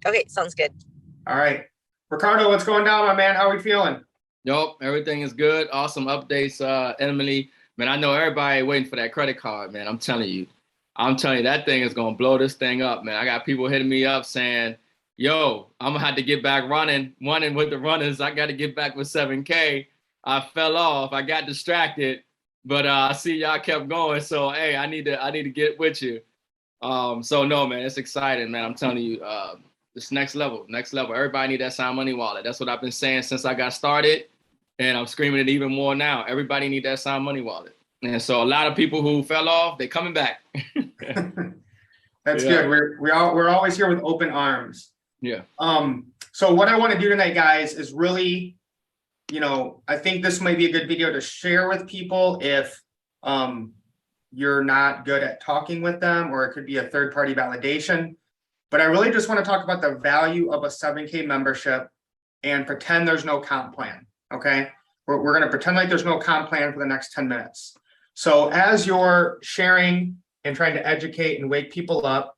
Okay, sounds good. All right. Ricardo, what's going down, my man? How are we feeling? Yup, everything is good. Awesome updates, Emily. Man, I know everybody waiting for that credit card, man. I'm telling you, that thing is gonna blow this thing up, man. I got people hitting me up saying, "Yo, I'm gonna have to get back running with the runners. I got to get back with 7K. I fell off. I got distracted, but I see y'all kept going. So hey, I need to get with you. So no, man, it's exciting, man. I'm telling you, this next level. Everybody need that Sound Money wallet. That's what I've been saying since I got started. And I'm screaming it even more now. Everybody need that Sound Money wallet. And so a lot of people who fell off, they coming back. That's good. We're always here with open arms. Yeah. So what I want to do tonight, guys, is really, I think this might be a good video to share with people if you're not good at talking with them, or it could be a third-party validation. But I really just want to talk about the value of a 7K membership and pretend there's no comp plan. Okay, we're going to pretend like there's no comp plan for the next 10 minutes. So as you're sharing and trying to educate and wake people up,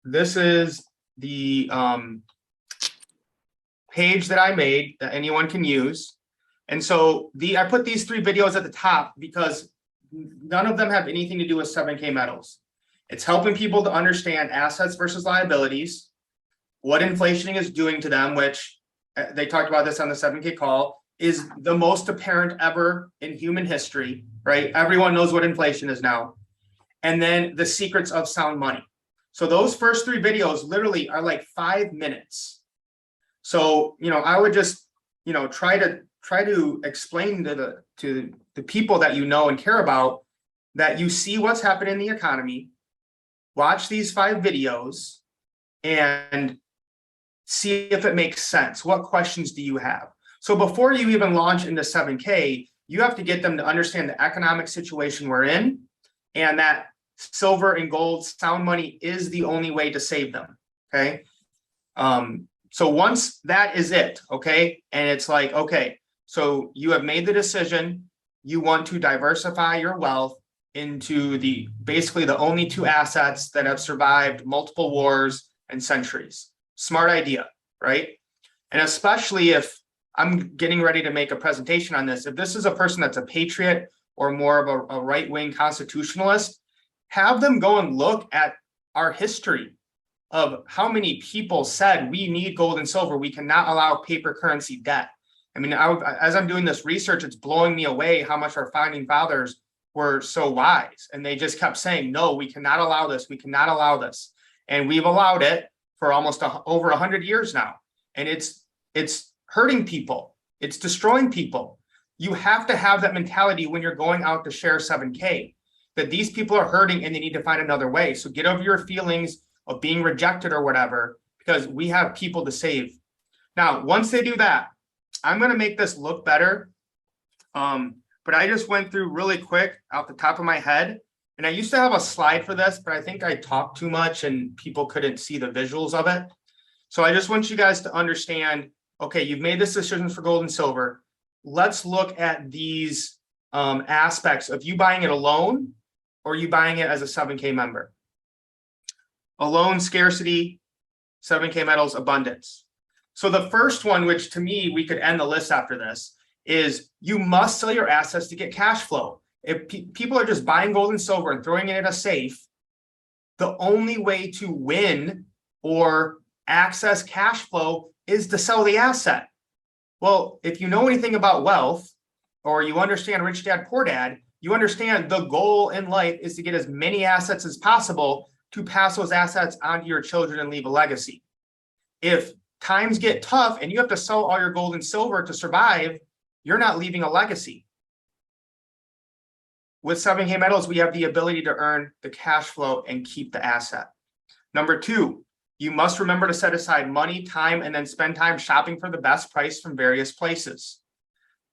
this is the page that I made that anyone can use. And so I put these 3 videos at the top because none of them have anything to do with 7K metals. It's helping people to understand assets versus liabilities, what inflation is doing to them, which they talked about this on the 7K call, is the most apparent ever in human history, right? Everyone knows what inflation is now. And then the secrets of sound money. So those first 3 videos literally are like 5 minutes. So, I would just, try to explain to the people that you know and care about that you see what's happening in the economy, watch these 5 videos and see if it makes sense. What questions do you have? So before you even launch into 7K, you have to get them to understand the economic situation we're in, and that silver and gold, sound money is the only way to save them. Okay. So once that is it, okay, and it's like, okay, so you have made the decision, you want to diversify your wealth into basically the only 2 assets that have survived multiple wars and centuries. Smart idea, right? And especially if I'm getting ready to make a presentation on this, if this is a person that's a patriot or more of a right-wing constitutionalist, have them go and look at our history of how many people said we need gold and silver. We cannot allow paper currency debt. I mean, as I'm doing this research, it's blowing me away how much our founding fathers were so wise. And they just kept saying, no, we cannot allow this. We cannot allow this. And we've allowed it for almost over 100 years now. And it's hurting people. It's destroying people. You have to have that mentality when you're going out to share 7K, that these people are hurting and they need to find another way. So get over your feelings of being rejected or whatever, because we have people to save. Now, once they do that, I'm going to make this look better. But I just went through really quick off the top of my head. And I used to have a slide for this, but I think I talked too much and people couldn't see the visuals of it. So I just want you guys to understand, okay, you've made this decision for gold and silver. Let's look at these aspects of you buying it alone or you buying it as a 7K member. Alone, scarcity, 7K metals, abundance. So the first one, which to me, we could end the list after this, is you must sell your assets to get cash flow. If people are just buying gold and silver and throwing it in a safe, the only way to win or access cash flow is to sell the asset. Well, if you know anything about wealth, or you understand Rich Dad, Poor Dad, you understand the goal in life is to get as many assets as possible to pass those assets on to your children and leave a legacy. If times get tough and you have to sell all your gold and silver to survive, you're not leaving a legacy. With 7K metals, we have the ability to earn the cash flow and keep the asset. Number 2, you must remember to set aside money, time, and then spend time shopping for the best price from various places.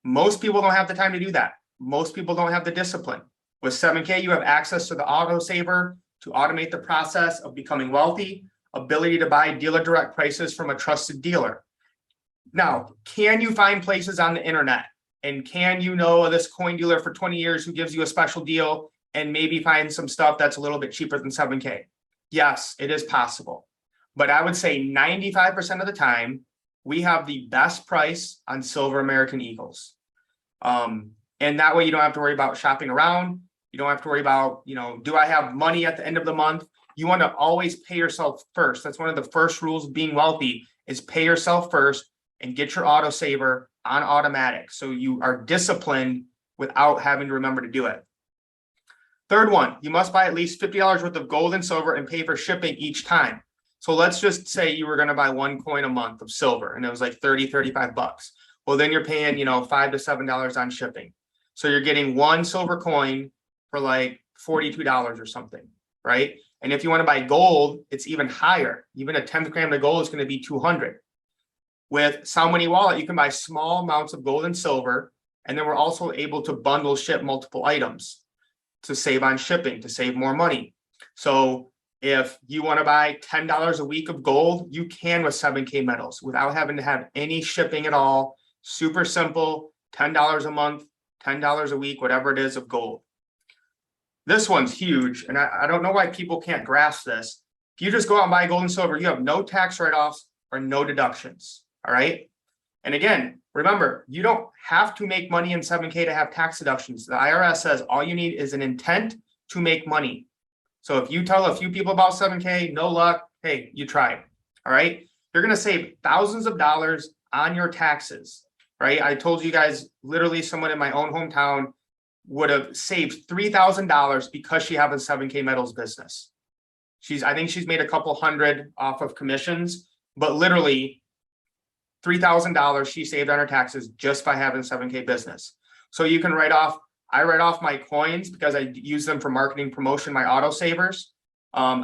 Most people don't have the time to do that. Most people don't have the discipline. With 7K, you have access to the autosaver to automate the process of becoming wealthy, ability to buy dealer direct prices from a trusted dealer. Now, can you find places on the internet? And can you know this coin dealer for 20 years who gives you a special deal and maybe find some stuff that's a little bit cheaper than 7K? Yes, it is possible. But I would say 95% of the time, we have the best price on silver American Eagles. And that way you don't have to worry about shopping around. You don't have to worry about, do I have money at the end of the month? You want to always pay yourself first. That's one of the first rules of being wealthy is pay yourself first and get your auto saver on automatic. So you are disciplined without having to remember to do it. Third one, you must buy at least $50 worth of gold and silver and pay for shipping each time. So let's just say you were going to buy one coin a month of silver and it was like 30, 35 bucks. Well, then you're paying, $5 to $7 on shipping. So you're getting one silver coin for like $42 or something, right? And if you want to buy gold, it's even higher. Even a 10th gram of gold is going to be 200. With Sound Money Wallet, you can buy small amounts of gold and silver. And then we're also able to bundle ship multiple items to save on shipping, to save more money. So if you want to buy $10 a week of gold, you can with 7K metals without having to have any shipping at all. Super simple, $10 a month, $10 a week, whatever it is of gold. This one's huge, and I don't know why people can't grasp this. If you just go out and buy gold and silver, you have no tax write-offs or no deductions, all right? And again, remember, you don't have to make money in 7K to have tax deductions. The IRS says all you need is an intent to make money. So if you tell a few people about 7K, no luck, hey, you tried, all right? You're gonna save thousands of dollars on your taxes, right? I told you guys, literally someone in my own hometown would have saved $3,000 because she has a 7K metals business. I think she's made a couple hundred off of commissions, but literally $3,000 she saved on her taxes just by having 7K business. So you can I write off my coins because I use them for marketing promotion, my auto savers,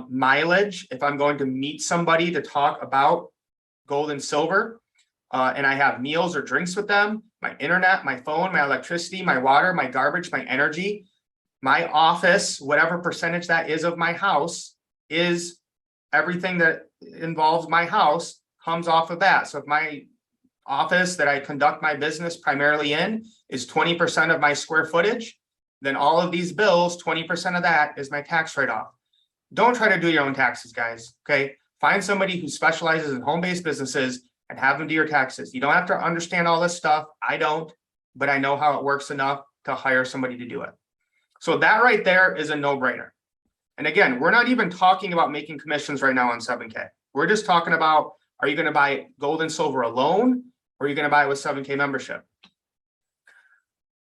mileage, if I'm going to meet somebody to talk about gold and silver, and I have meals or drinks with them, my internet, my phone, my electricity, my water, my garbage, my energy, my office, whatever percentage that is of my house is everything that involves my house comes off of that. So if my office that I conduct my business primarily in is 20% of my square footage, then all of these bills, 20% of that is my tax write-off. Don't try to do your own taxes, guys, okay? Find somebody who specializes in home-based businesses and have them do your taxes. You don't have to understand all this stuff. I don't, but I know how it works enough to hire somebody to do it. So that right there is a no-brainer. And again, we're not even talking about making commissions right now on 7K. We're just talking about, are you going to buy gold and silver alone, or are you going to buy it with 7K membership?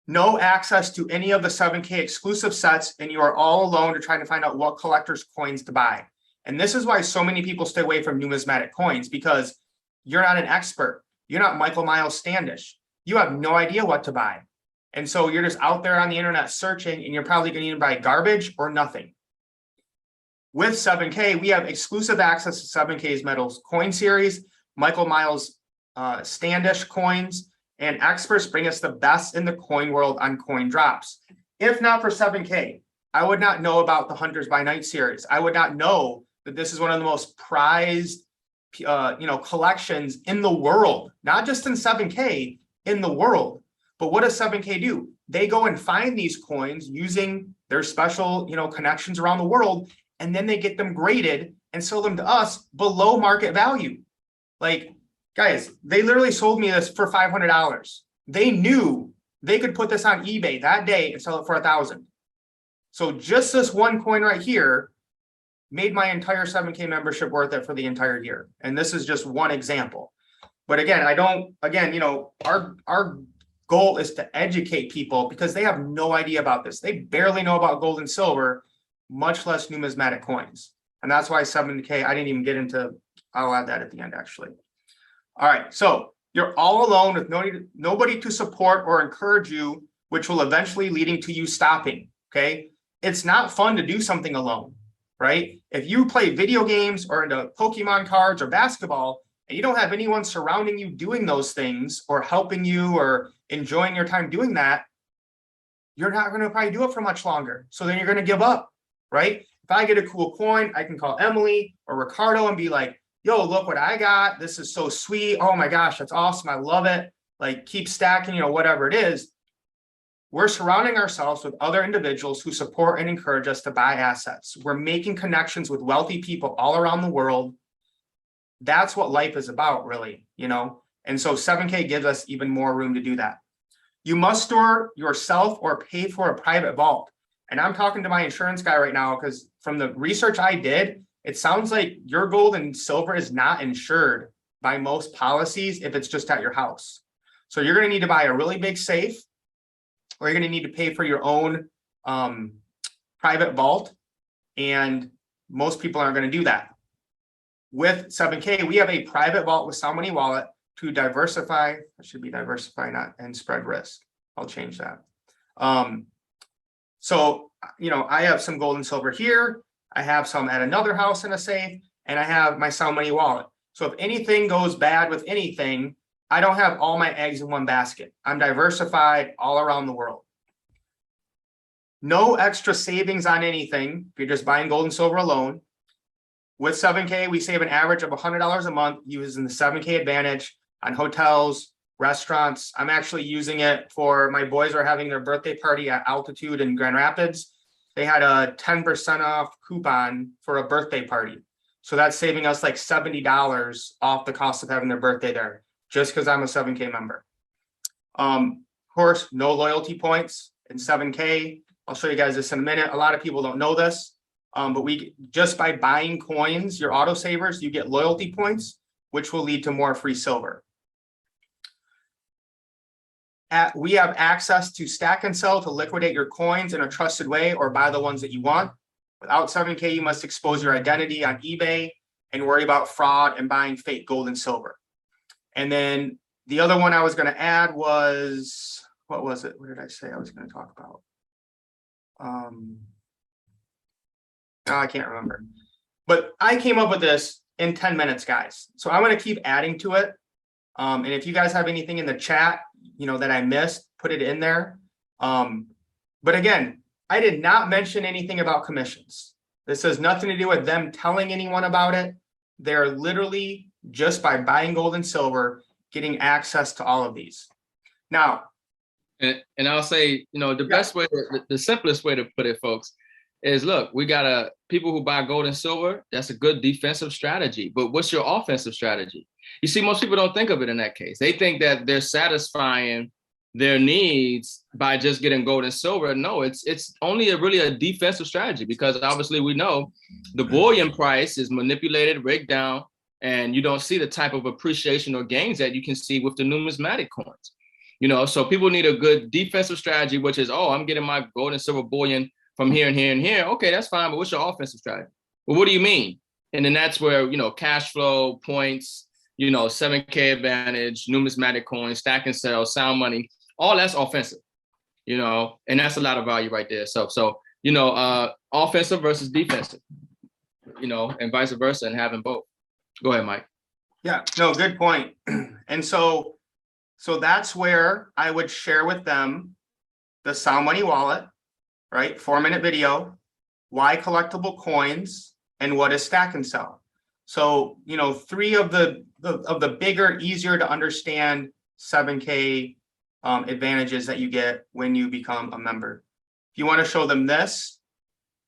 No access to any of the 7K exclusive sets, and you are all alone to trying to find out what collector's coins to buy. And this is why so many people stay away from numismatic coins, because you're not an expert. You're not Michael Miles Standish. You have no idea what to buy. And so you're just out there on the internet searching, and you're probably going to either buy garbage or nothing. With 7K, we have exclusive access to 7K's metals coin series, Michael Miles Standish coins, and experts bring us the best in the coin world on coin drops. If not for 7K, I would not know about the Hunters by Night series. I would not know that this is one of the most prized collections in the world, not just in 7K, in the world. But what does 7K do? They go and find these coins using their special, connections around the world, and then they get them graded and sell them to us below market value. Like, guys, they literally sold me this for $500. They knew they could put this on eBay that day and sell it for $1,000. So just this one coin right here made my entire 7K membership worth it for the entire year. And this is just one example. But again, our goal is to educate people because they have no idea about this. They barely know about gold and silver, much less numismatic coins. And that's why 7K, I didn't even get into, I'll add that at the end actually. All right, so you're all alone with nobody to support or encourage you, which will eventually leading to you stopping, okay? It's not fun to do something alone, right? If you play video games or into Pokemon cards or basketball, and you don't have anyone surrounding you doing those things or helping you or enjoying your time doing that, you're not going to probably do it for much longer. So then you're going to give up, right? If I get a cool coin, I can call Emily or Ricardo and be like, yo, look what I got. This is so sweet. Oh my gosh, that's awesome. I love it. Like keep stacking, whatever it is. we're surrounding ourselves with other individuals who support and encourage us to buy assets. We're making connections with wealthy people all around the world. That's what life is about, really, you know? And so 7K gives us even more room to do that. You must store yourself or pay for a private vault. And I'm talking to my insurance guy right now because from the research I did, it sounds like your gold and silver is not insured by most policies if it's just at your house. So you're going to need to buy a really big safe, or you're going to need to pay for your own private vault. And most people aren't going to do that. With 7K, we have a private vault with Sound Money Wallet to diversify. It should be diversify, not and spread risk. I'll change that. So, you know, I have some gold and silver here. I have some at another house in a safe, and I have my Sound Money Wallet. So if anything goes bad with anything, I don't have all my eggs in one basket. I'm diversified all around the world. No extra savings on anything if you're just buying gold and silver alone. With 7K, we save an average of $100 a month using the 7K Advantage on hotels, restaurants. I'm actually using it for my boys are having their birthday party at Altitude in Grand Rapids. They had a 10% off coupon for a birthday party. So that's saving us like $70 off the cost of having their birthday there, just because I'm a 7K member. Of course, no loyalty points in 7K. I'll show you guys this in a minute. A lot of people don't know this, but we just by buying coins, your autosavers, you get loyalty points, which will lead to more free silver. We have access to stack and sell to liquidate your coins in a trusted way or buy the ones that you want. Without 7K, you must expose your identity on eBay and worry about fraud and buying fake gold and silver. And then the other one I was going to add was, what was it? What did I say I was going to talk about? I can't remember. But I came up with this in 10 minutes, guys. So I'm going to keep adding to it. And if you guys have anything in the chat, you know, that I missed, put it in there. But again, I did not mention anything about commissions. This has nothing to do with them telling anyone about it. They're literally just by buying gold and silver, getting access to all of these. Now, and I'll say, you know, the best way, the simplest way to put it, folks, is look, we got people who buy gold and silver. That's a good defensive strategy. But what's your offensive strategy? You see, most people don't think of it in that case. They think that they're satisfying their needs by just getting gold and silver. No, it's only really a defensive strategy, because obviously we know the bullion price is manipulated, rigged down, and you don't see the type of appreciation or gains that you can see with the numismatic coins. You know, so people need a good defensive strategy, which is, oh, I'm getting my gold and silver bullion from here and here and here. Okay, that's fine, but what's your offensive strategy? Well, what do you mean? And then that's where, you know, cash flow, points, you know, 7K Advantage, numismatic coins, stack and sell, sound money, all that's offensive, you know, and that's a lot of value right there. So you know, offensive versus defensive, you know, and vice versa, and having both. Go ahead, Mike. Yeah, no, good point. And so that's where I would share with them the Sound Money Wallet, right? 4-minute video, why collectible coins, and what is stack and sell. So, you know, 3 of the bigger, easier to understand 7K advantages that you get when you become a member. If you want to show them this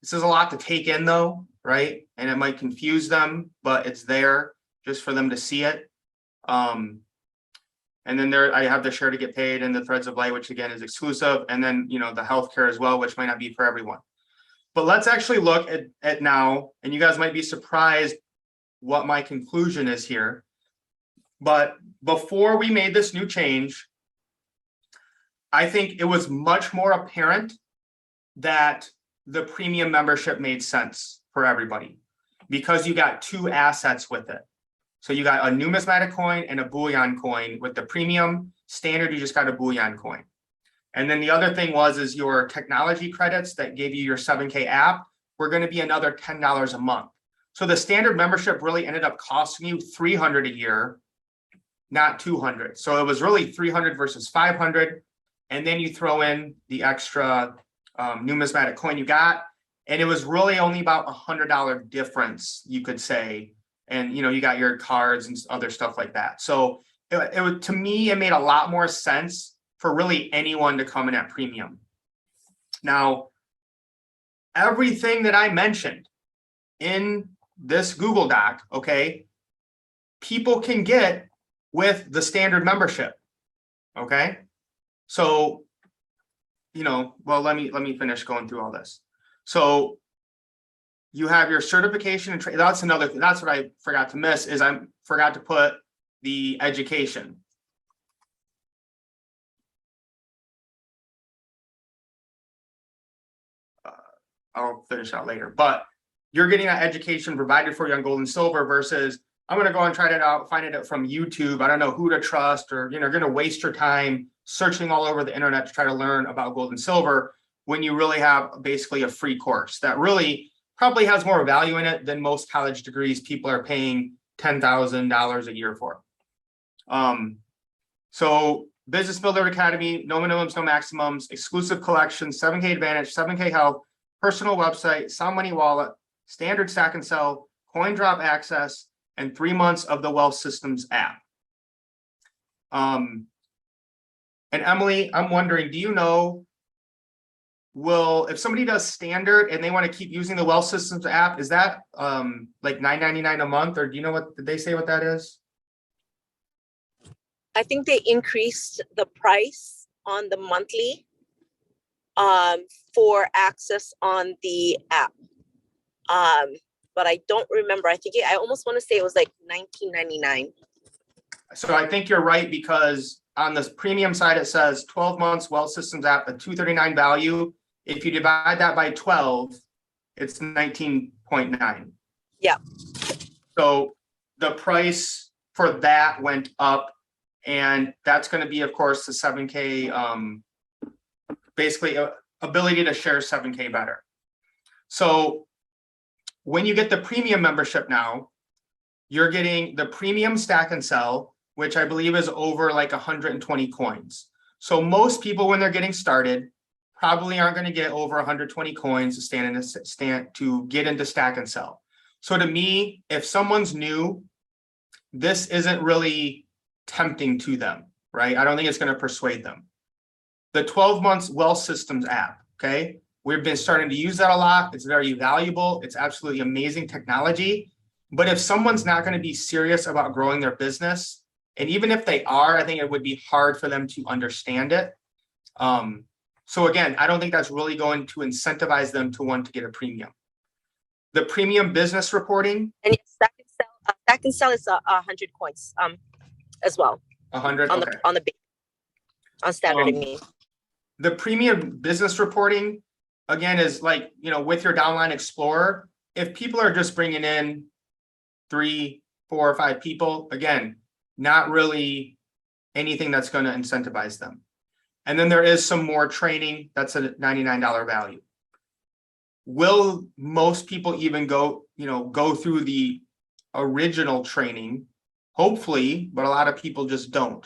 is a lot to take in though, right? And it might confuse them, but it's there just for them to see it. And then there I have the share to get paid and the threads of light, which again is exclusive. And then, you know, the healthcare as well, which might not be for everyone. But let's actually look at now, and you guys might be surprised what my conclusion is here. But before we made this new change, I think it was much more apparent that the premium membership made sense for everybody because you got 2 assets with it. So you got a numismatic coin and a bullion coin. With the premium standard, you just got a bullion coin. And then the other thing is your technology credits that gave you your 7K app were going to be another $10 a month. So the standard membership really ended up costing you $300 a year, not $200. So it was really $300 versus $500. And then you throw in the extra numismatic coin you got. And it was really only about $100 difference, you could say. And, you know, you got your cards and other stuff like that. So to me, it made a lot more sense for really anyone to come in at premium. Now, everything that I mentioned in this Google Doc, okay, people can get with the standard membership. Okay. So, well, let me finish going through all this. So you have your certification and that's another thing. That's what I forgot to miss is I forgot to put the education. I'll finish out later, but you're getting that education provided for you on gold and silver versus I'm going to go and try it out, find it from YouTube. I don't know who to trust, or, you're going to waste your time searching all over the internet to try to learn about gold and silver when you really have basically a free course that really probably has more value in it than most college degrees people are paying $10,000 a year for. So Business Builder Academy, no minimums, no maximums, exclusive collection, 7K Advantage, 7K Help, personal website, Sound Money Wallet, standard stack and sell, coin drop access, and 3 months of the Wealth Systems app. And Emily, I'm wondering, do you know, if somebody does standard and they want to keep using the Wealth Systems app, is that like $9.99 a month, or do you know did they say what that is? I think they increased the price on the monthly for access on the app. But I don't remember. I almost want to say it was like $19.99. So I think you're right, because on the premium side, it says 12 months Wealth Systems app at $239 value. If you divide that by 12, it's 19.9. Yeah. So the price for that went up, and that's going to be, of course, the 7K, basically ability to share 7K better. So when you get the premium membership now, you're getting the premium stack and sell, which I believe is over like 120 coins. So most people, when they're getting started, probably aren't going to get over 120 coins to get into stack and sell. So to me, if someone's new, this isn't really tempting to them, right? I don't think it's going to persuade them. The 12 months Wealth Systems app, okay? We've been starting to use that a lot. It's very valuable. It's absolutely amazing technology. But if someone's not going to be serious about growing their business, and even if they are, I think it would be hard for them to understand it. So again, I don't think that's really going to incentivize them to want to get a premium. The premium business reporting. And stack and sell is 100 coins as well. 100 on okay. on standard. I mean, the premium business reporting, again, is like, with your downline explorer, if people are just bringing in 3, 4, or 5 people, again, not really anything that's going to incentivize them. And then there is some more training that's a $99 value. Will most people even go through the original training? Hopefully, but a lot of people just don't.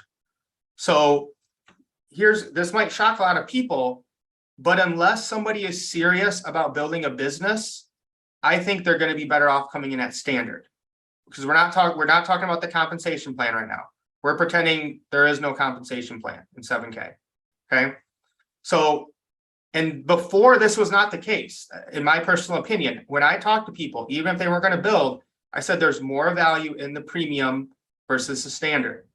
So this might shock a lot of people, but unless somebody is serious about building a business, I think they're going to be better off coming in at standard, because we're not talking about the compensation plan right now. We're pretending there is no compensation plan in 7K. Okay. So, and before, this was not the case, in my personal opinion. When I talk to people, even if they weren't going to build, I said there's more value in the premium versus the standard.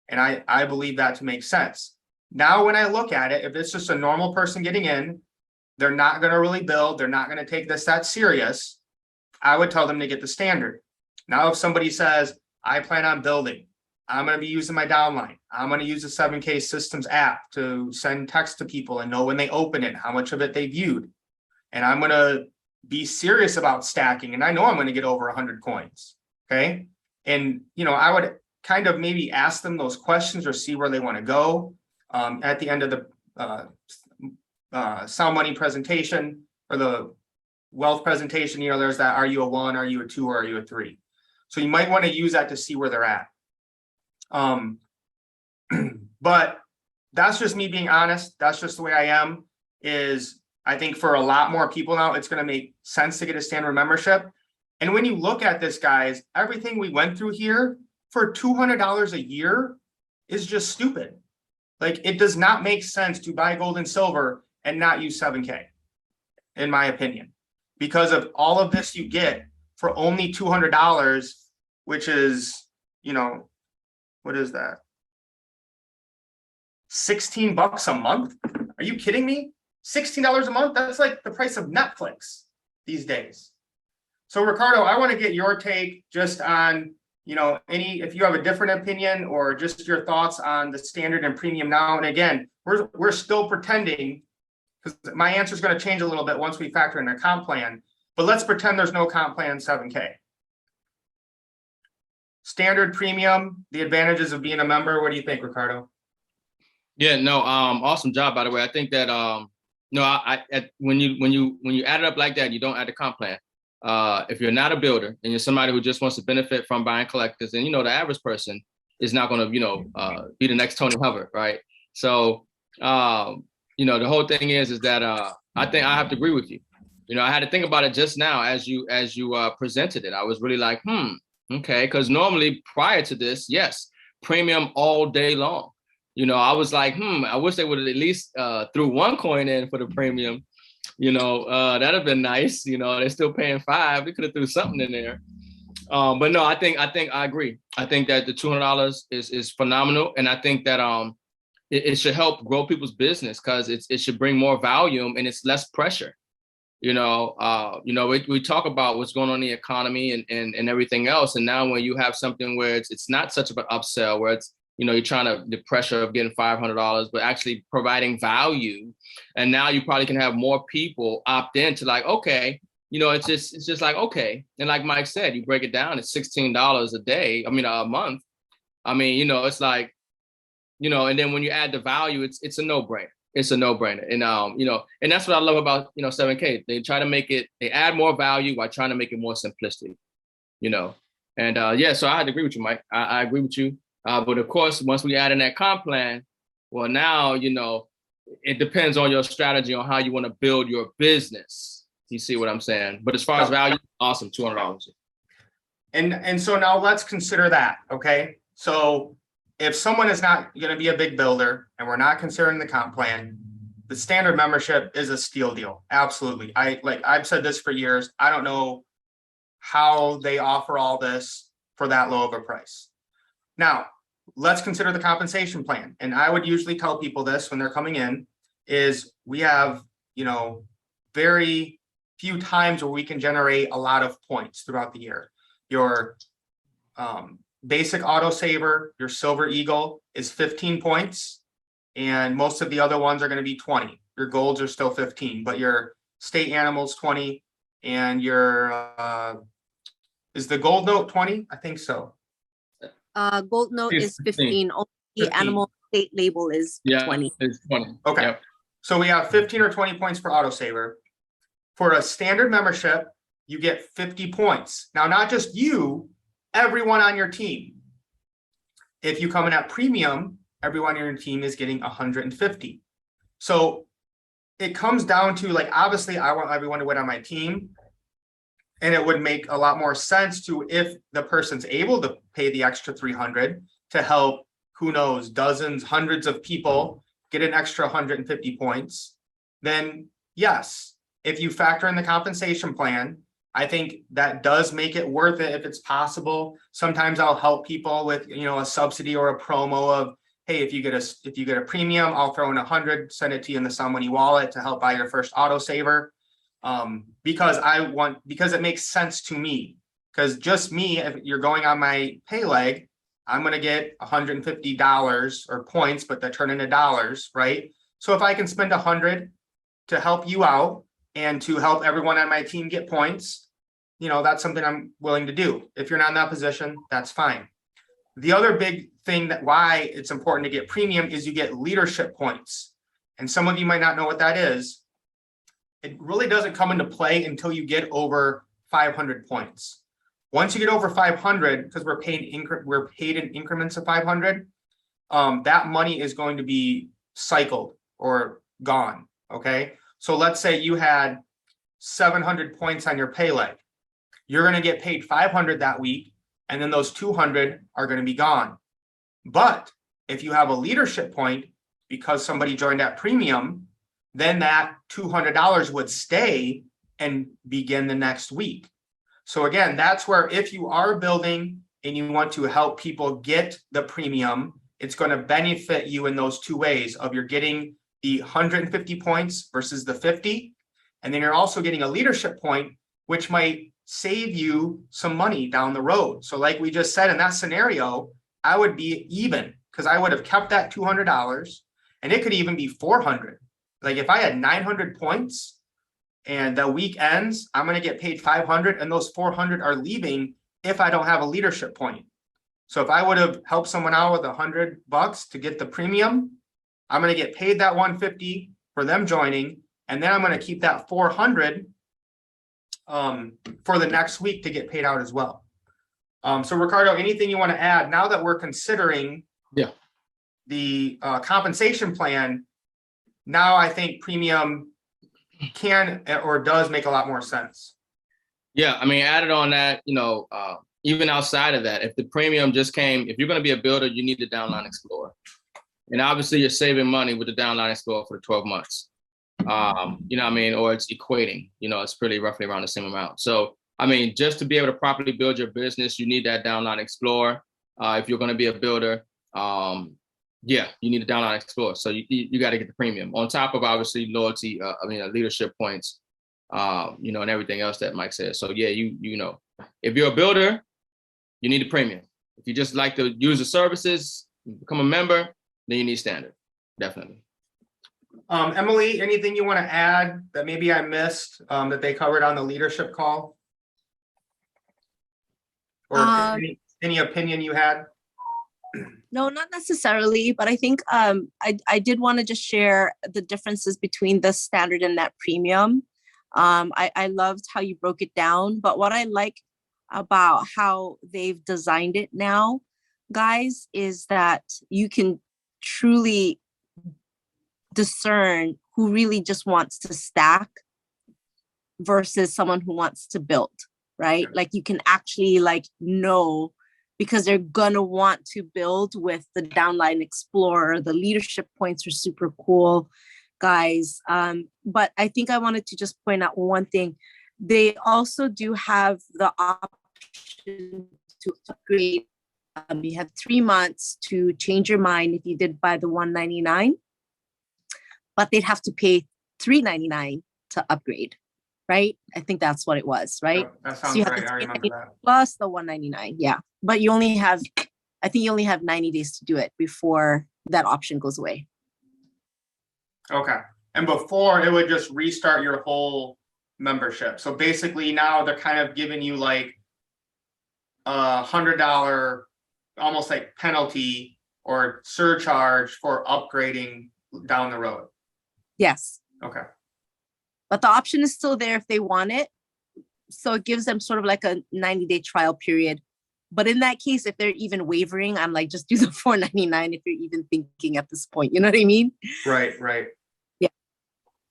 And I believe that to make sense. Now, when I look at it, if it's just a normal person getting in, they're not going to really build, they're not going to take this that serious, I would tell them to get the standard. Now, if somebody says, I plan on building, I'm going to be using my downline, I'm going to use the 7K Systems app to send text to people and know when they open it, how much of it they viewed, and I'm going to be serious about stacking, and I know I'm going to get over 100 coins. Okay. And, I would kind of maybe ask them those questions or see where they want to go. At the end of the Sound Money presentation, or the wealth presentation, there's that, are you a 1, are you a 2, or are you a 3? So you might want to use that to see where they're at. But that's just me being honest. That's just the way I am. I think for a lot more people now, it's going to make sense to get a standard membership. And when you look at this, guys, everything we went through here for $200 a year is just stupid. Like, it does not make sense to buy gold and silver and not use 7K, in my opinion, because of all of this you get for only $200, which is, you know, what is that? 16 bucks a month? Are you kidding me? $16 a month? That's like the price of Netflix these days. So Ricardo, I want to get your take just on, you know, if you have a different opinion or just your thoughts on the standard and premium now. And again, we're still pretending, because my answer is going to change a little bit once we factor in a comp plan, but let's pretend there's no comp plan in 7K. Standard, premium, the advantages of being a member. What do you think, Ricardo? Yeah, no, awesome job, by the way. I think that no, when you add it up like that, you don't add the comp plan. If you're not a builder and you're somebody who just wants to benefit from buying collectors, and the average person is not going to be the next Tony Hover, right? So the whole thing is that I think I have to agree with you. I had to think about it just now as you presented it. I was really like, okay, because normally prior to this, yes, premium all day long. I was like, I wish they would have at least threw one coin in for the premium. That'd have been nice. They're still paying $5. They could have threw something in there. But no, I think I agree. I think that the $200 is phenomenal, and I think that it should help grow people's business because it should bring more volume and it's less pressure. We talk about what's going on in the economy and everything else, and now when you have something where it's not such of an upsell, where it's you're trying to the pressure of getting $500, but actually providing value. And now you probably can have more people opt in to like, okay, it's just like, okay. And like Mike said, you break it down, it's $16 a day. A month. It's like, and then when you add the value, it's a no-brainer. It's a no-brainer. And, and that's what I love about, 7K. They try to make it, they add more value while trying to make it more simplistic, And so I had to agree with you, Mike. I agree with you. But of course, once we add in that comp plan, well, now, it depends on your strategy on how you want to build your business. You see what I'm saying? But as far as value, awesome, $200. And so now let's consider that, okay? So if someone is not going to be a big builder and we're not considering the comp plan, the standard membership is a steal deal. Absolutely. I've said this for years. I don't know how they offer all this for that low of a price. Now, let's consider the compensation plan. And I would usually tell people this when they're coming in is we have, very few times where we can generate a lot of points throughout the year. Your basic autosaver, your Silver Eagle is 15 points, and most of the other ones are going to be 20. Your golds are still 15, but your state animals 20, and your is the gold note 20? I think so. Gold note is 15. Only the animal state label is 20. It's 20. Okay. Yep. So we have 15 or 20 points for autosaver. For a standard membership, you get 50 points. Now, not just you, everyone on your team. If you come in at premium, everyone on your team is getting 150. So it comes down to, like, obviously I want everyone to win on my team. And it would make a lot more sense to, if the person's able to pay the extra 300 to help, who knows, dozens, hundreds of people get an extra 150 points, then yes, if you factor in the compensation plan, I think that does make it worth it if it's possible. Sometimes I'll help people with, a subsidy or a promo of, hey, if you get a premium, I'll throw in 100, send it to you in the Some Money wallet to help buy your first autosaver. Because it makes sense to me, because just me, if you're going on my pay leg, I'm going to get $150 or points, but they turn into dollars, right? So if I can spend 100 to help you out and to help everyone on my team get points, that's something I'm willing to do. If you're not in that position, that's fine. The other big thing that why it's important to get premium is you get leadership points. And some of you might not know what that is. It really doesn't come into play until you get over 500 points. Once you get over 500, because we're paid in increments of 500, that money is going to be cycled or gone. Okay, so let's say you had 700 points on your pay leg. You're going to get paid 500 that week, and then those 200 are going to be gone. But if you have a leadership point, because somebody joined at premium, then that $200 would stay and begin the next week. So again, that's where if you are building and you want to help people get the premium, it's going to benefit you in those two ways of you're getting the 150 points versus the 50. And then you're also getting a leadership point, which might save you some money down the road. So like we just said, in that scenario, I would be even because I would have kept that $200 and it could even be 400. Like if I had 900 points and the week ends, I'm going to get paid 500 and those 400 are leaving if I don't have a leadership point. So if I would have helped someone out with $100 to get the premium, I'm going to get paid that 150 for them joining. And then I'm going to keep that 400 for the next week to get paid out as well. So Ricardo, anything you want to add now that we're considering the compensation plan? Now I think premium can or does make a lot more sense. Yeah, I mean, added on that, even outside of that, if the premium just came, if you're going to be a builder, you need the Downline Explorer. And obviously you're saving money with the Downline Explorer for the 12 months. You know what I mean? Or it's equating, it's pretty roughly around the same amount. So, I mean, just to be able to properly build your business, you need that Downline Explorer. If you're going to be a builder, you need a Downline Explorer. So you got to get the premium on top of obviously loyalty, leadership points, and everything else that Mike said. So yeah, if you're a builder, you need a premium. If you just like to use the services, become a member, then you need standard, definitely. Emily, anything you want to add that maybe I missed that they covered on the leadership call? Or any opinion you had? No, not necessarily, but I think I did want to just share the differences between the standard and that premium. I loved how you broke it down, but what I like about how they've designed it now, guys, is that you can truly discern who really just wants to stack versus someone who wants to build, right? Like you can actually know, because they're gonna want to build with the Downline Explorer. The leadership points are super cool, guys. But I think I wanted to just point out one thing. They also do have the option to upgrade. You have 3 months to change your mind if you did buy the $199, but they'd have to pay $399 to upgrade, right? I think that's what it was, right? Yep, that sounds right. I remember that. Plus the $199, yeah. But I think you only have 90 days to do it before that option goes away. Okay. And before it would just restart your whole membership. So basically now they're kind of giving you like $100 almost like penalty or surcharge for upgrading down the road. Yes. Okay. But the option is still there if they want it. So it gives them sort of like a 90-day trial period. But in that case, if they're even wavering, I'm like, just do the $499 if you're even thinking at this point. You know what I mean? Right. Yeah.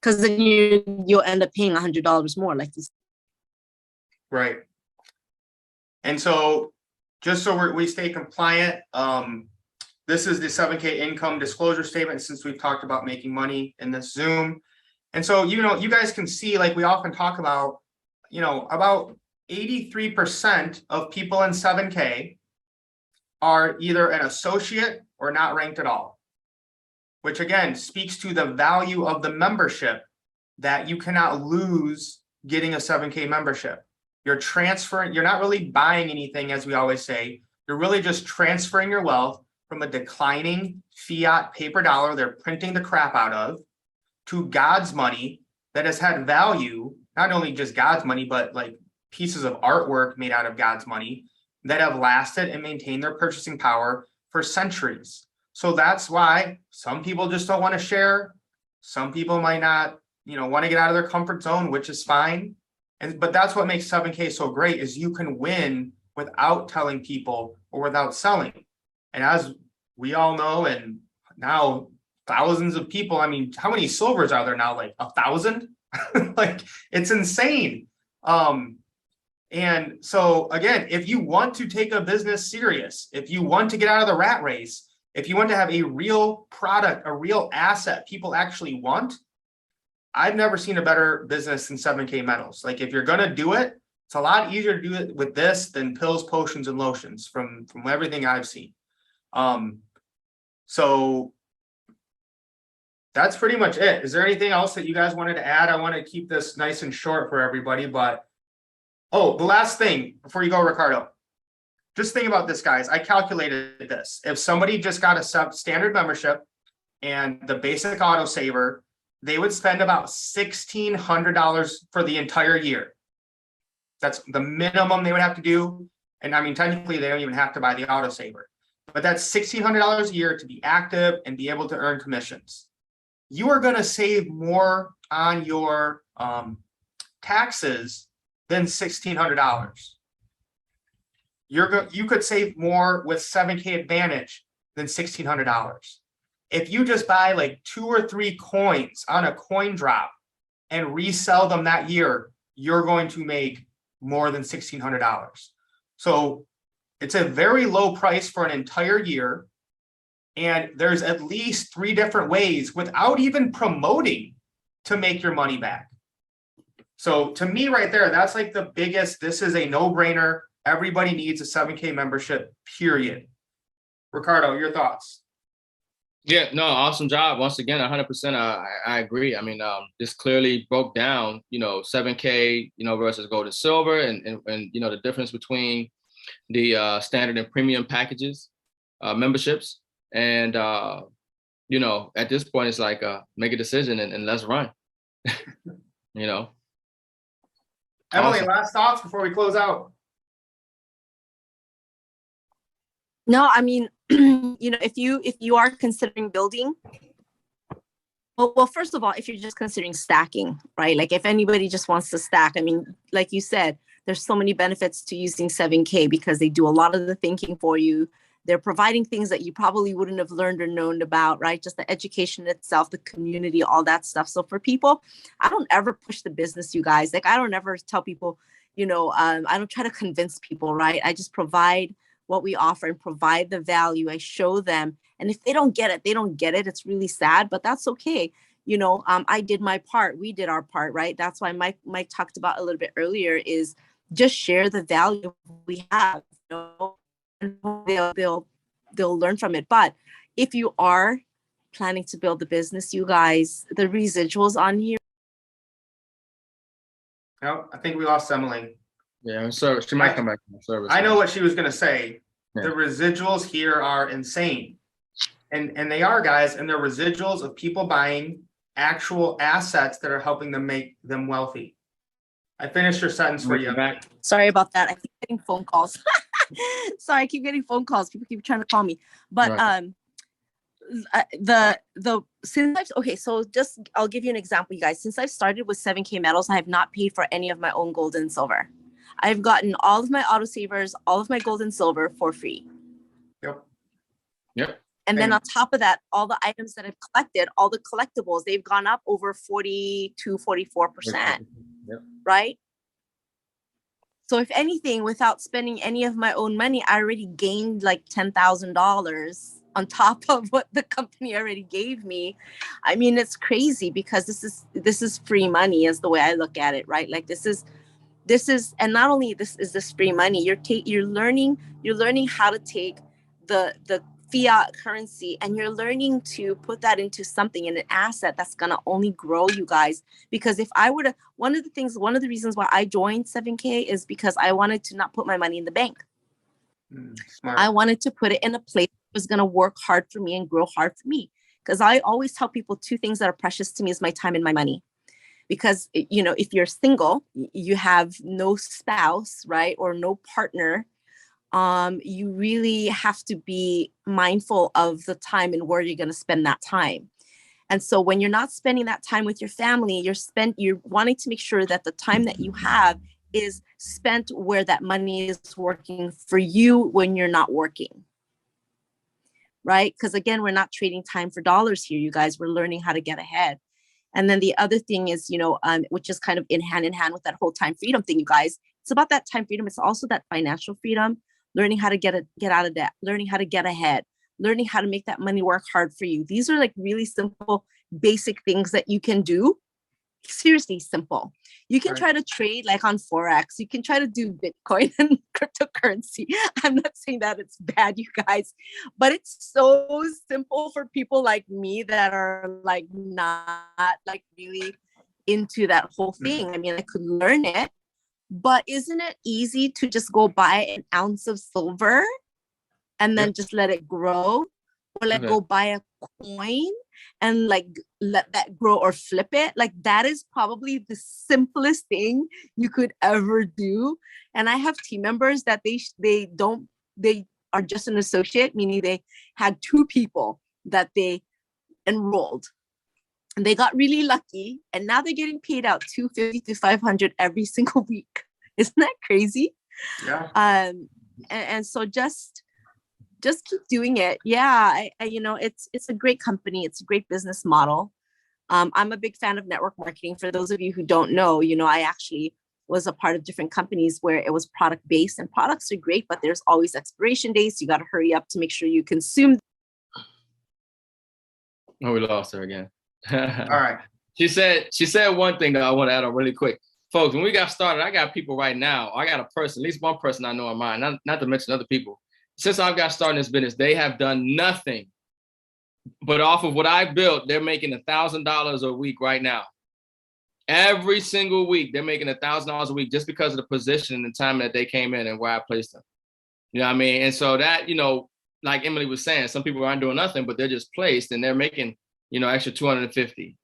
Because then you'll end up paying $100 more, like this. Right. And so just so we stay compliant, this is the 7K income disclosure statement, since we've talked about making money in this Zoom. And so, you guys can see, like we often talk about, about 83% of people in 7K are either an associate or not ranked at all, which again speaks to the value of the membership, that you cannot lose getting a 7K membership. You're transferring, you're not really buying anything, as we always say. You're really just transferring your wealth from a declining fiat paper dollar they're printing the crap out of to God's money that has had value, not only just God's money, but like pieces of artwork made out of God's money that have lasted and maintained their purchasing power for centuries. So that's why some people just don't want to share. Some people might not, want to get out of their comfort zone, which is fine. But that's what makes 7K so great, is you can win without telling people or without selling. And as we all know, and now thousands of people, I mean, how many silvers are there now? Like 1,000? Like, it's insane. And so again, if you want to take a business serious, if you want to get out of the rat race, If you want to have a real product, a real asset people actually want, I've never seen a better business than 7K Metals. Like if you're gonna do it, it's a lot easier to do it with this than pills, potions, and lotions from everything I've seen. So that's pretty much it. Is there anything else that you guys wanted to add? I want to keep this nice and short for everybody, but oh, the last thing before you go, Ricardo, just think about this, guys. I calculated this. If somebody just got a standard membership and the basic autosaver, they would spend about $1,600 for the entire year. That's the minimum they would have to do. And I mean, technically, they don't even have to buy the autosaver, but that's $1,600 a year to be active and be able to earn commissions. You are going to save more on your taxes than $1,600. You could save more with 7K Advantage than $1,600. If you just buy like 2 or 3 coins on a coin drop and resell them that year, you're going to make more than $1,600. So it's a very low price for an entire year. And there's at least 3 different ways without even promoting to make your money back. So to me right there, that's like the biggest, this is a no-brainer. Everybody needs a 7K membership, period. Ricardo, your thoughts? Yeah, no, awesome job. Once again, 100%, I agree. I mean, this clearly broke down, 7K, versus gold and silver and the difference between the standard and premium packages, memberships. And, at this point, it's like, make a decision and let's run, Emily, Awesome. last thoughts before we close out. No, I mean, if you are considering building, well, first of all, if you're just considering stacking, right? Like if anybody just wants to stack, I mean, like you said, there's so many benefits to using 7K because they do a lot of the thinking for you. They're providing things that you probably wouldn't have learned or known about, right? Just the education itself, the community, all that stuff. So for people, I don't ever push the business, you guys. Like I don't ever tell people, I don't try to convince people, right? I just provide what we offer and provide the value. I show them. And if they don't get it, they don't get it. It's really sad, but that's okay. I did my part. We did our part, right? That's why Mike talked about a little bit earlier is just share the value we have, and they'll learn from it. But if you are planning to build the business, you guys, the residuals on here. No, I think we lost Emily. Yeah, so she might come back to the service. I know what she was going to say. Yeah. The residuals here are insane. And they are, guys, and they're residuals of people buying actual assets that are helping them make them wealthy. I finished your sentence for you. Sorry about that. I keep getting phone calls. Sorry, I keep getting phone calls. People keep trying to call me. But Right. I'll give you an example, you guys. Since I've started with 7K Metals, I have not paid for any of my own gold and silver. I've gotten all of my autosavers, all of my gold and silver for free. Yep. And then on top of that, all the items that I've collected, all the collectibles, they've gone up over 42, 44%, Yep. right? So if anything, without spending any of my own money, I already gained like $10,000 on top of what the company already gave me. I mean, it's crazy because this is free money is the way I look at it, right? Like this is, and not only this free money, you're learning how to take the fiat currency and you're learning to put that into something, in an asset that's going to only grow, you guys. Because if I were to, one of the reasons why I joined 7K is because I wanted to not put my money in the bank. Smart. I wanted to put it in a place that was going to work hard for me and grow hard for me. Because I always tell people 2 things that are precious to me is my time and my money. Because, if you're single, you have no spouse, right? Or no partner. You really have to be mindful of the time and where you're going to spend that time. And so when you're not spending that time with your family, you're wanting to make sure that the time that you have is spent where that money is working for you when you're not working. Right? Because again, we're not trading time for dollars here, you guys. We're learning how to get ahead. And then the other thing is, which is kind of in hand with that whole time freedom thing, you guys. It's about that time freedom. It's also that financial freedom, learning how to get out of debt, learning how to get ahead, learning how to make that money work hard for you. These are like really simple, basic things that you can do. Seriously simple. You can try to trade like on Forex. You can try to do Bitcoin and cryptocurrency. I'm not saying that it's bad, you guys, but it's so simple for people like me that are like not like really into that whole thing. I mean, I could learn it, but isn't it easy to just go buy an ounce of silver and then just let it grow, or like go buy a coin and like let that grow or flip it? Like that is probably the simplest thing you could ever do. And I have team members that they are just an associate, meaning they had 2 people that they enrolled and they got really lucky, and now they're getting paid out $250 to $500 every single week. Isn't that crazy? Yeah. And so just keep doing it. Yeah, I you know, it's a great company. It's a great business model. I'm a big fan of network marketing. For those of you who don't know, you know, I actually was a part of different companies where it was product based, and products are great, but there's always expiration dates. You got to hurry up to make sure you consume. Oh, we lost her again. All right. She said one thing that I want to add on really quick. Folks, when we got started, I got people right now. I got a person, at least one person I know in mind, not to mention other people. Since I've got started in this business, they have done nothing but off of what I built, they're making $1,000 a week right now. Every single week, they're making $1,000 a week just because of the position and the time that they came in and where I placed them. You know what I mean? And so that, you know, like Emily was saying, some people aren't doing nothing, but they're just placed and they're making, you know, extra 250.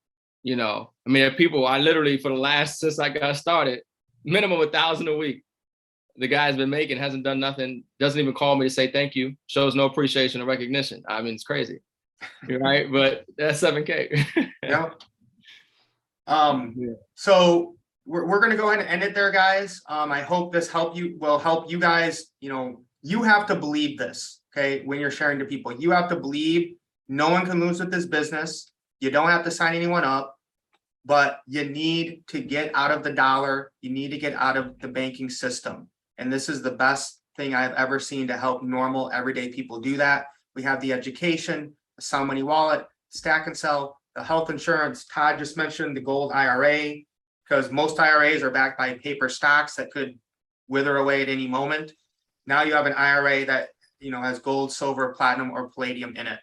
You know, I mean, there are people I literally, for the last, since I got started, minimum 1,000 a week. The guy's been making, hasn't done nothing, doesn't even call me to say thank you, shows no appreciation or recognition. I mean, it's crazy, right? But that's 7K. Yeah. So we're going to go ahead and end it there, guys. I hope this will help you guys. You know, you have to believe this, okay? When you're sharing to people, you have to believe no one can lose with this business. You don't have to sign anyone up, but you need to get out of the dollar. You need to get out of the banking system. And this is the best thing I've ever seen to help normal, everyday people do that. We have the education, the Sound Money Wallet, Stack and Sell, the health insurance. Todd just mentioned the gold IRA, because most IRAs are backed by paper stocks that could wither away at any moment. Now you have an IRA that, you know, has gold, silver, platinum, or palladium in it.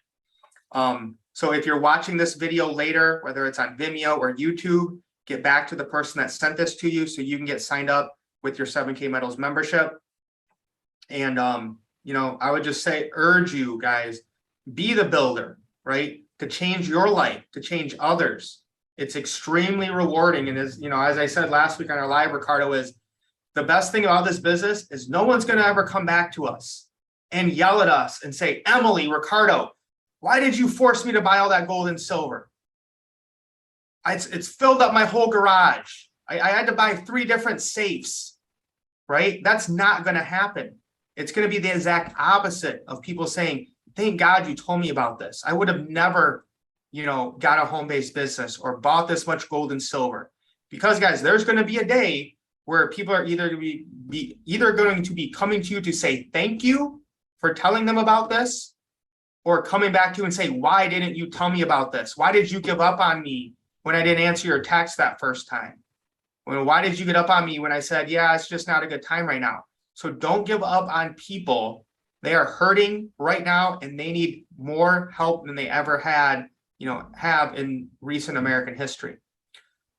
So if you're watching this video later, whether it's on Vimeo or YouTube, get back to the person that sent this to you so you can get signed up with your 7K Metals membership. And, you know, I would just say, urge you guys, be the builder, right? To change your life, to change others. It's extremely rewarding. And as, you know, as I said last week on our live, Ricardo, is the best thing about this business is no one's going to ever come back to us and yell at us and say, Emily, Ricardo, why did you force me to buy all that gold and silver? It's filled up my whole garage. I had to buy 3 different safes, right? That's not going to happen. It's going to be the exact opposite of people saying, thank God you told me about this. I would have never, you know, got a home-based business or bought this much gold and silver. Because guys, there's going to be a day where people are either going to be coming to you to say thank you for telling them about this, or coming back to you and say, why didn't you tell me about this? Why did you give up on me when I didn't answer your text that first time? Why did you get up on me when I said, yeah, it's just not a good time right now? So don't give up on people. They are hurting right now and they need more help than they ever have in recent American history.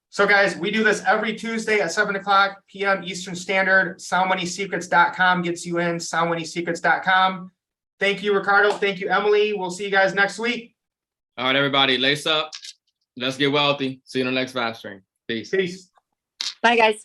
So guys, we do this every Tuesday at 7:00 p.m. Eastern Standard. SoundMoneySecrets.com gets you in, SoundMoneySecrets.com. Thank you, Ricardo. Thank you, Emily. We'll see you guys next week. All right, everybody, lace up. Let's get wealthy. See you in the next live stream. Peace. Peace. Bye, guys.